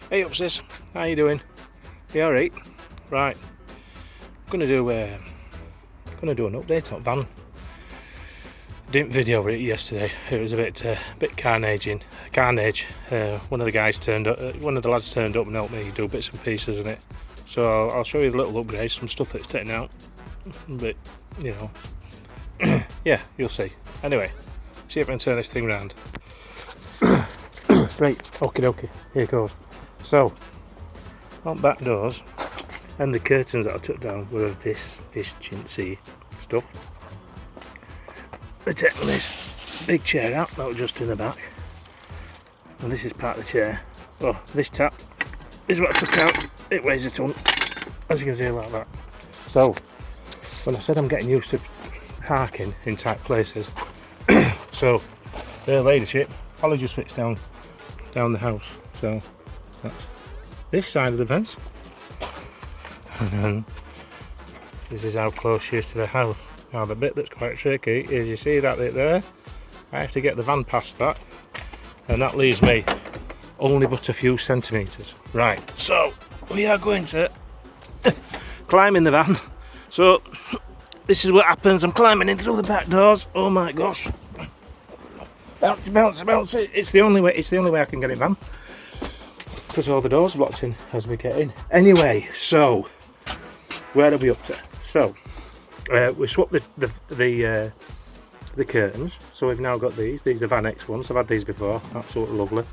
Hey up sis, how you doing? You alright? Right, gonna do an update on van. Didn't video it yesterday. It was a bit carnage. One of the lads turned up and helped me do bits and pieces in it. So I'll show you the little upgrades, some stuff that's taken out. But you know, yeah, you'll see. Anyway, see if I can turn this thing round. Right, okie here it goes. So, on back doors, and the curtains that I took down were of this chintzy stuff. They're taking this big chair out that was just in the back, and this is part of the chair. Oh, this tap is what I took out. It weighs a ton, as you can see, like that. So, when I said I'm getting used to parking in tight places, so their ladyship, I'll just switch down the house. So that's this side of the fence, and then this is how close she is to the house. Now the bit that's quite tricky is, you see that bit there, I have to get the van past that, and that leaves me only but a few centimetres. Right, so we are going to climb in the van. So this is what happens. I'm climbing in through the back doors. Oh my gosh, bouncy. It's the only way I can get it, van, because all the doors are blocked in as we get in. Anyway, so where are we up to? So we swapped the curtains, so we've now got these are Van X ones. I've had these before, absolutely lovely.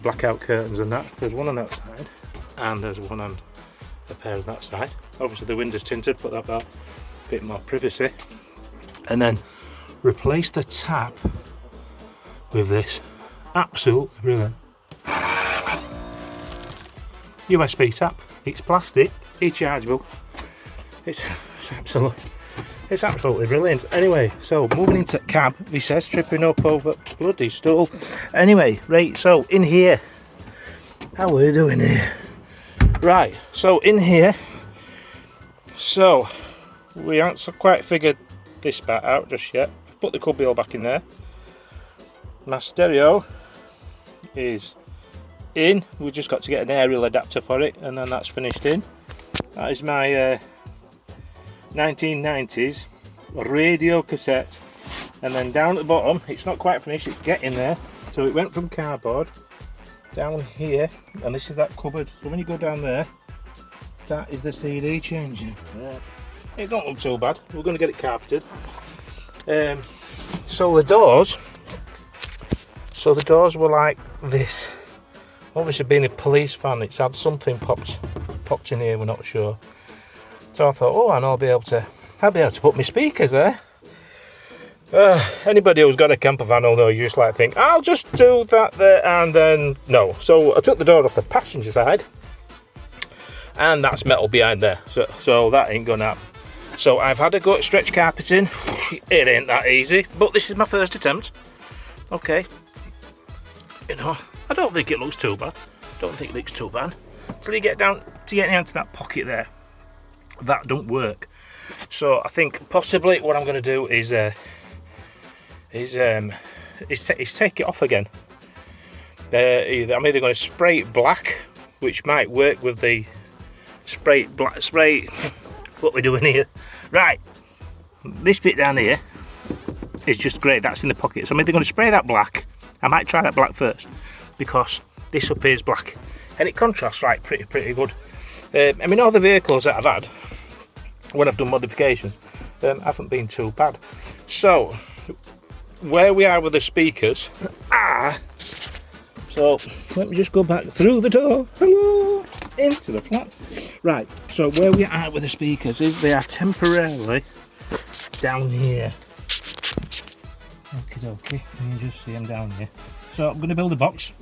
Blackout curtains and that. There's one on that side, and there's one on a pair on that side. Obviously the window's tinted, put that about a bit more privacy, and then replace the tap with this. Absolutely brilliant USB tap. It's plastic, rechargeable. It's absolutely brilliant. Anyway, so moving into cab, he says, tripping up over bloody stool. Anyway, right, so in here, how are we doing here? Right, so in here, so we haven't quite figured this part out just yet. I've put the cubby back in there. My stereo is in. We've just got to get an aerial adapter for it, and then that's finished in. That is my 1990s radio cassette, and then down at the bottom, it's not quite finished, it's getting there. So it went from cardboard down here, and this is that cupboard. So when you go down there, that is the CD changer. It don't look too bad. We're going to get it carpeted. So the doors were like this. Obviously, being a police fan, it's had something popped in here, we're not sure. So I thought, oh, and I'll be able to put my speakers there. Anybody who's got a camper van will know, you just like think, I'll just do that there, and then no. So I took the door off the passenger side, and that's metal behind there. So that ain't gonna happen. So I've had to go at stretch carpeting. It ain't that easy, but this is my first attempt. Okay. You know, I don't think it looks too bad. Until you get down to that pocket there. That don't work. So I think possibly what I'm going to do is take it off again. I'm either going to spray it black, which might work with the spray. What we're doing here, right? This bit down here is just great. That's in the pocket. So I'm either going to spray that black. I might try that black first, because this up here is black, and it contrasts right pretty good. I mean, all the vehicles that I've had when I've done modifications haven't been too bad. So where we are with the speakers, so let me just go back through the door, hello, into the flat. Right, so where we are with the speakers is they are temporarily down here. Okay, you can just see them down here. So I'm going to build a box,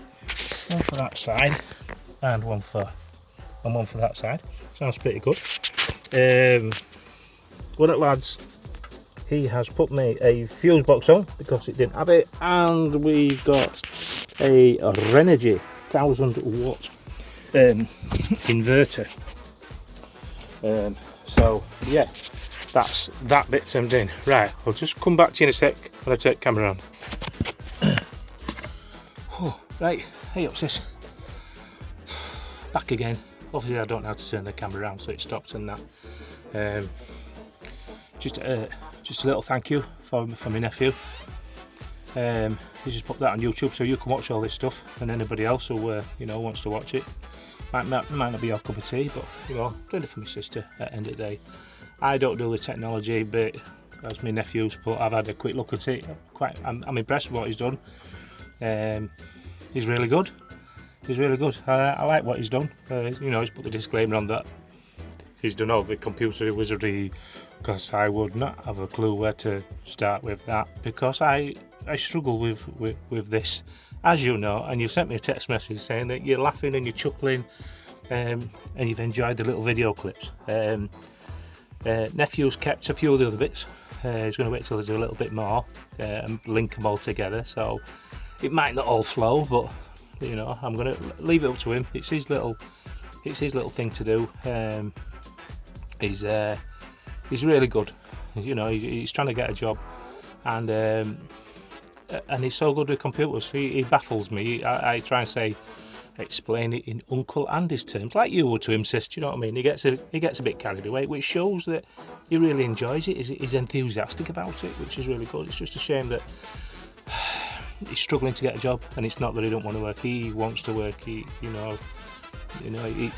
one for that side and one for that side. Sounds pretty good. One of the lads, he has put me a fuse box on because it didn't have it, and we've got a Renogy 1000 watt inverter. So yeah, that's that bit turned in. Right, I'll just come back to you in a sec when I take the camera around. Right, hey up sis. back again. Obviously I don't know how to turn the camera around, so it stops and that. Just a little thank you for my nephew. He just put that on YouTube so you can watch all this stuff, and anybody else who wants to watch it. Might not be your cup of tea, but doing it for my sister at the end of the day. I don't do the technology bit as my nephews, but I've had a quick look at it. I'm impressed with what he's done. He's really good. He's really good. I like what he's done. He's put the disclaimer on that he's done all the computer wizardry, because I would not have a clue where to start with that, because I struggle with this, as you know, and you've sent me a text message saying that you're laughing and you're chuckling, and you've enjoyed the little video clips. Nephew's kept a few of the other bits. He's going to wait till there's a little bit more and link them all together, so it might not all flow, but I'm going to leave it up to him. It's his little thing to do. He's really good. He's trying to get a job, and he's so good with computers. He baffles me. I try and explain it in Uncle Andy's terms, like you would to him, sis. Do you know what I mean? He gets a bit carried away, which shows that he really enjoys it. He's enthusiastic about it, which is really good. It's just a shame that he's struggling to get a job, and it's not that he don't want to work. He wants to work. He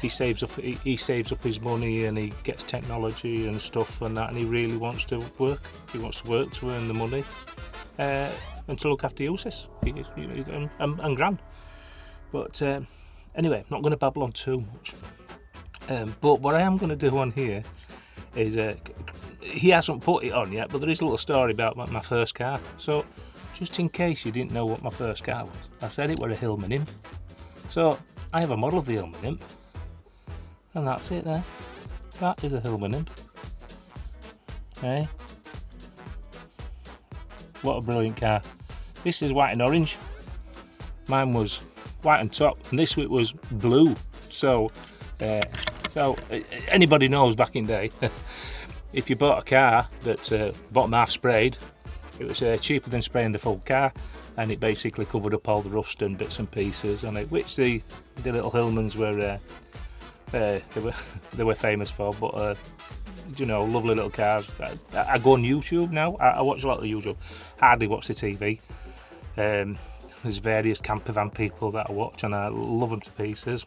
saves up his money, and he gets technology and stuff and that, and he really wants to work. He wants to work to earn the money and to look after you, sis, and Gran. But anyway, I'm not going to babble on too much. But what I am going to do on here is, he hasn't put it on yet, but there is a little story about my first car. So, just in case you didn't know what my first car was, I said it were a Hillman Imp. So, I have a model of the Hillman Imp, and that's it there. That is a Hillman Imp. Hey? What a brilliant car. This is white and orange. Mine was white on top, and this week was blue. So anybody knows back in the day, if you bought a car that bottom half sprayed, it was cheaper than spraying the full car, and it basically covered up all the rust and bits and pieces on it, which the little Hillmans were they were famous for. But lovely little cars. I go on YouTube now. I watch a lot of YouTube. Hardly watch the TV. There's various camper van people that I watch, and I love them to pieces.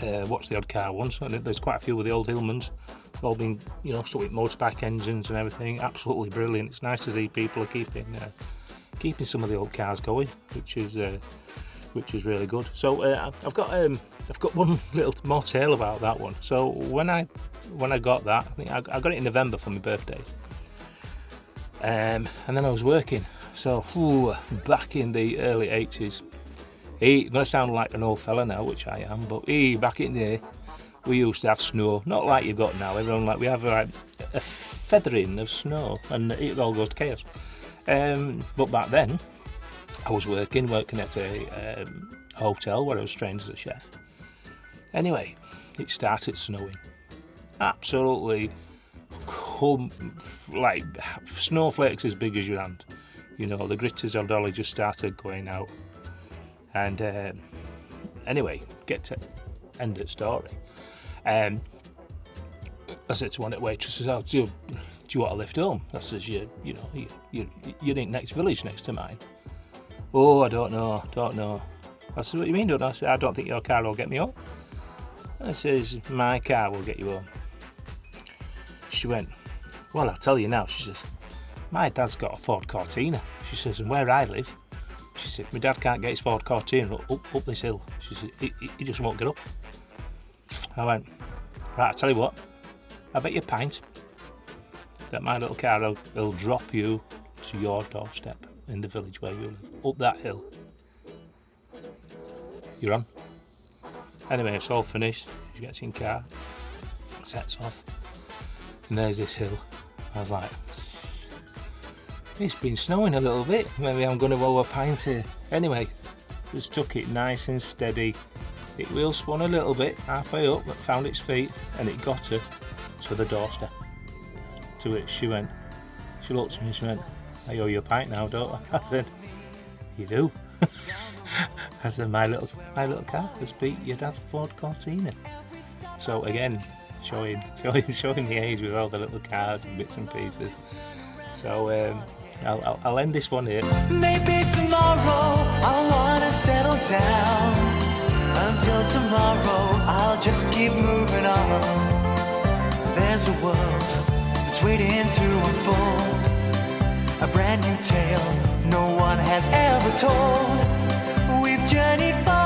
Watch the odd car once, and there's quite a few of the old Hillmans. They've all been, stuck with motorbike engines and everything. Absolutely brilliant. It's nice to see people are keeping some of the old cars going, which is really good. So I've got one little more tale about that one. So when I got that, I think I got it in November for my birthday, and then I was working. So back in the early 80s, I'm going to sound like an old fella now, which I am, but back in the day, we used to have snow, not like you've got now. Everyone we have a feathering of snow, and it all goes to chaos. But back then, I was working at a hotel where I was trained as a chef. Anyway, it started snowing. Absolutely, like snowflakes as big as your hand. The gritters or dolly just started going out. And anyway, get to end of the story. I said to one of the waitresses, "Oh, do you want to lift home?" I says, "You're in next village next to mine." "Oh, I don't know. I said, "What do you mean, don't know?" I said, "I don't think your car will get me home." I says, "My car will get you home." She went, "Well, I'll tell you now." She says, "My dad's got a Ford Cortina." She says, "And where I live," she said, "my dad can't get his Ford Cortina up this hill." She said, he just won't get up." I went, "Right, I'll tell you what, I bet you a pint that my little car will drop you to your doorstep in the village where you live, up that hill. You're on." Anyway, it's all finished. She gets in car, sets off, and there's this hill. I was like, it's been snowing a little bit, maybe I'm going to owe a pint here. Anyway, just took it nice and steady. It wheel spun a little bit, halfway up, but found its feet, and it got her to the doorstep. To which she looked at me, she went, "I owe you a pint now, don't I?" I said, "You do." as a my little car has beat your dad's Ford Cortina. So again, showing the age with all the little cars and bits and pieces. So I'll end this one here. Maybe tomorrow I'll wanna settle down. Until tomorrow I'll just keep moving on. There's a world that's waiting to unfold, a brand new tale no one has ever told. We've journeyed far